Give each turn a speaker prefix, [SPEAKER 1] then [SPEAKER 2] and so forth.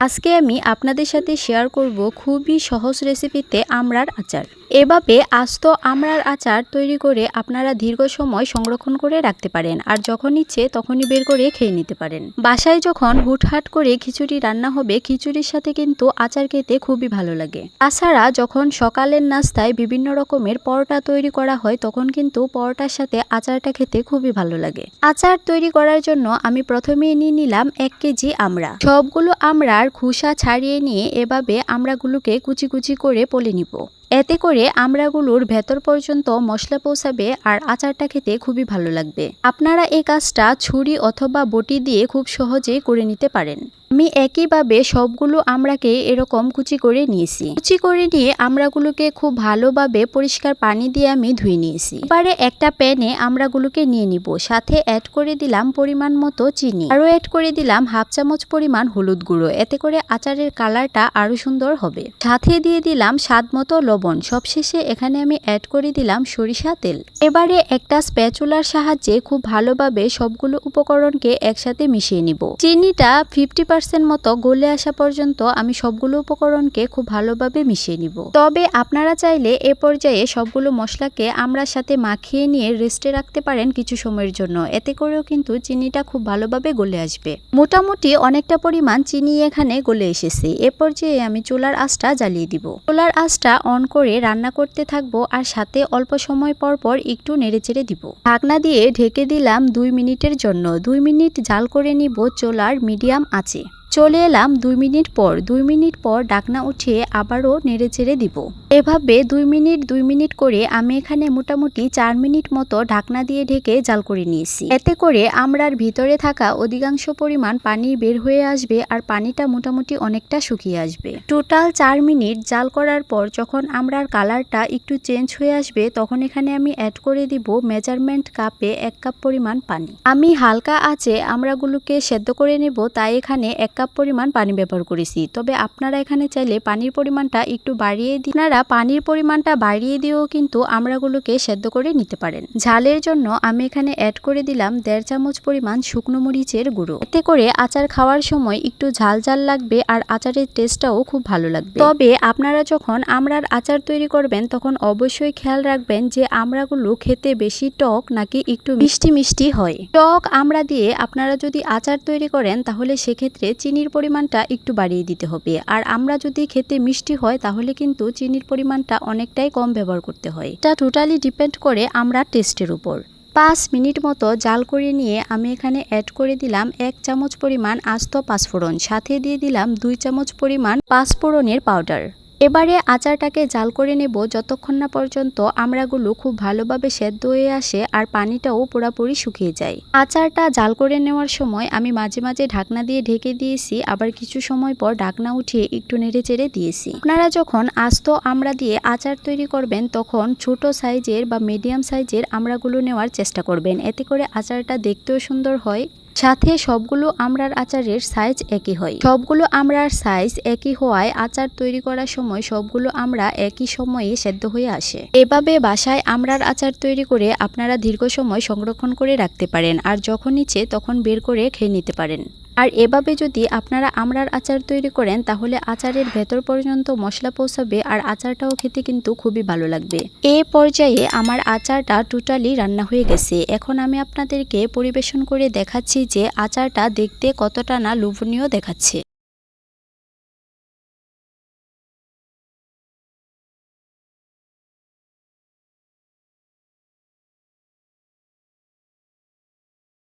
[SPEAKER 1] আজকে আমি আপনাদের সাথে শেয়ার করব খুবই সহজ রেসিপিতে আমড়ার আচার। এভাবে আস্ত আমড়ার আচার তৈরি করে আপনারা দীর্ঘ সময় সংরক্ষণ করে রাখতে পারেন আর যখন ইচ্ছে তখনই বের করে খেয়ে নিতে পারেন। বাসায় যখন হুটহাট করে খিচুড়ি রান্না হবে, খিচুড়ির সাথে কিন্তু আচার খেতে খুবই ভালো লাগে। তাছাড়া যখন সকালের নাস্তায় বিভিন্ন রকমের পরোটা তৈরি করা হয় তখন কিন্তু পরোটার সাথে আচারটা খেতে খুবই ভালো লাগে। আচার তৈরি করার জন্য আমি প্রথমেই নিয়ে নিলাম 1 কেজি আমড়া। সবগুলো আমড়ার খোসা ছাড়িয়ে নিয়ে এভাবে আমড়াগুলোকে কুচি কুচি করে পলে নিব। এতে করে আমড়াগুলোর ভেতর পর্যন্ত মশলা পৌঁছাবে আর আচারটা খেতে খুবই ভালো লাগবে। আপনারা এই কাজটা ছুরি অথবা বটি দিয়ে খুব সহজেই করে নিতে পারেন। আমি একইভাবে সবগুলো আমড়াকে এরকম কুচি করে নিয়েছি। কুচি করে নিয়ে আমড়াগুলোকে খুব ভালোভাবে পরিষ্কার পানি দিয়ে আমি ধুয়ে নিয়েছি। এবারে একটা প্যানে আমড়াগুলোকে নিয়ে নিব। সাথে অ্যাড করে দিলাম পরিমাণ মতো চিনি, আরও অ্যাড করে দিলাম হাফ চামচ পরিমাণ হলুদ গুঁড়ো। এতে করে আচারের কালারটা আরো সুন্দর হবে। সাথে দিয়ে দিলাম স্বাদ মতো লবণ। সবশেষে এখানে আমি অ্যাড করে দিলাম সরিষা তেল। এবারে একটা স্প্যাচুলার সাহায্যে খুব ভালোভাবে সবগুলো উপকরণকে একসাথে মিশিয়ে নিব। চিনিটা 50% মতো গলে আসা পর্যন্ত আমি সবগুলো উপকরণকে খুব ভালোভাবে মিশিয়ে নিব। তবে আপনারা চাইলে এ পর্যায়ে সবগুলো মশলাকে আমড়ার সাথে মাখিয়ে নিয়ে রেস্টে রাখতে পারেন কিছু সময়ের জন্য। এতে করেও কিন্তু চিনিটা খুব ভালোভাবে গলে আসবে। মোটামুটি অনেকটা পরিমাণ চিনি এখানে গলে এসেছে। এ পর্যায়ে আমি চুলার আঁচটা জ্বালিয়ে দিব। চুলার আঁচটা অন করে রান্না করতে থাকবো আর সাথে অল্প সময় পর পর একটু নেড়েচেড়ে দিব। ঢাকনা দিয়ে ঢেকে দিলাম 2 মিনিটের জন্য। 2 মিনিট জাল করে নিব চুলার মিডিয়াম আঁচে। চলে এলাম 2 মিনিট পর। 2 মিনিট পর ঢাকনা উঠিয়ে আবারও নেড়েচেড়ে দিব। এভাবে 2 মিনিট করে আমি এখানে মোটামুটি 4 মিনিট মতো ঢাকনা দিয়ে ঢেকে জাল করে নিয়েছি। এতে করে আমড়ার ভিতরে থাকা অধিকাংশ পরিমাণ পানি বের হয়ে আসবে আর পানিটা মোটামুটি অনেকটা শুকিয়ে আসবে। টোটাল 4 মিনিট জাল করার পর যখন আমড়ার কালারটা একটু চেঞ্জ হয়ে আসবে তখন এখানে আমি অ্যাড করে দিব মেজারমেন্ট কাপে 1 কাপ পরিমাণ পানি। আমি হালকা আঁচে আমড়াগুলোকে সেদ্ধ করে নেব, তাই এখানে 1 কাপ পরিমাণ পানি ব্যবহার করেছি। তবে আপনারা এখানে চাইলে পানির পরিমাণটা একটু বাড়িয়ে পানির পরিমাণটা বাড়িয়ে দিয়েও কিন্তু আমড়াগুলোকে সেদ্ধ করে নিতে পারেন। ঝালের জন্য আমি এখানে অ্যাড করে দিলাম 1.5 চামচ পরিমাণ শুকনো মরিচের গুঁড়ো। এতে করে আচার খাওয়ার সময় একটু ঝাল ঝাল লাগবে আর আচারের টেস্টটাও খুব ভালো লাগবে। তবে আপনারা যখন আমড়ার আচার তৈরি করবেন তখন অবশ্যই খেয়াল রাখবেন যে আমড়াগুলো খেতে বেশি টক নাকি একটু মিষ্টি মিষ্টি হয়। টক আমড়া দিয়ে আপনারা যদি আচার তৈরি করেন তাহলে সেক্ষেত্রে চিনির পরিমাণটা একটু বাড়িয়ে দিতে হবে। আর আমরা যদি খেতে মিষ্টি হয় তাহলে কিন্তু চিনির পরিমাণটা অনেকটাই কম ব্যবহার করতে হয়। এটা টোটালি ডিপেন্ড করে আমরা টেস্টের উপর। 5 মিনিট মতো জাল করে নিয়ে আমি এখানে অ্যাড করে দিলাম 1 চামচ পরিমাণ আস্ত পাঁচফোড়ন। সাথে দিয়ে দিলাম 2 চামচ পরিমাণ পাঁচফোড়নের পাউডার। এবারে আচারটাকে জাল করে নেব যতক্ষণ না পর্যন্ত আমড়াগুলো খুব ভালোভাবে সেদ্ধ হয়ে আসে আর পানিটাও পুরোপুরি শুকিয়ে যায়। আচারটা জাল করে নেওয়ার সময় আমি মাঝে মাঝে ঢাকনা দিয়ে ঢেকে দিয়েছি, আবার কিছু সময় পর ঢাকনা উঠিয়ে একটু নেড়েচেড়ে দিয়েছি। আপনারা যখন আস্ত আমড়া দিয়ে আচার তৈরি করবেন তখন ছোট সাইজের বা মিডিয়াম সাইজের আমড়াগুলো নেওয়ার চেষ্টা করবেন। এতে করে আচারটা দেখতেও সুন্দর হয়, সাথে সবগুলো আমড়ার আচারের সাইজ একই হয়। সবগুলো আমড়ার সাইজ একই হওয়ায় আচার তৈরি করার সময় সবগুলো আমড়া একই সময়ে সেদ্ধ হয়ে আসে। এভাবে বাসায় আমড়ার আচার তৈরি করে আপনারা দীর্ঘ সময় সংরক্ষণ করে রাখতে পারেন আর যখন ইচ্ছে তখন বের করে খেয়ে নিতে পারেন। আর এভাবে যদি আপনারা আমড়ার আচার তৈরি করেন তাহলে আচারের ভেতর পর্যন্ত মশলা পৌঁছাবে আর আচারটাও খেতে কিন্তু খুবই ভালো লাগবে। এ পর্যায়ে আমার আচারটা টোটালি রান্না হয়ে গেছে। এখন আমি আপনাদেরকে পরিবেশন করে দেখাচ্ছি যে আচারটা দেখতে কতটা না লোভনীয় দেখাচ্ছে।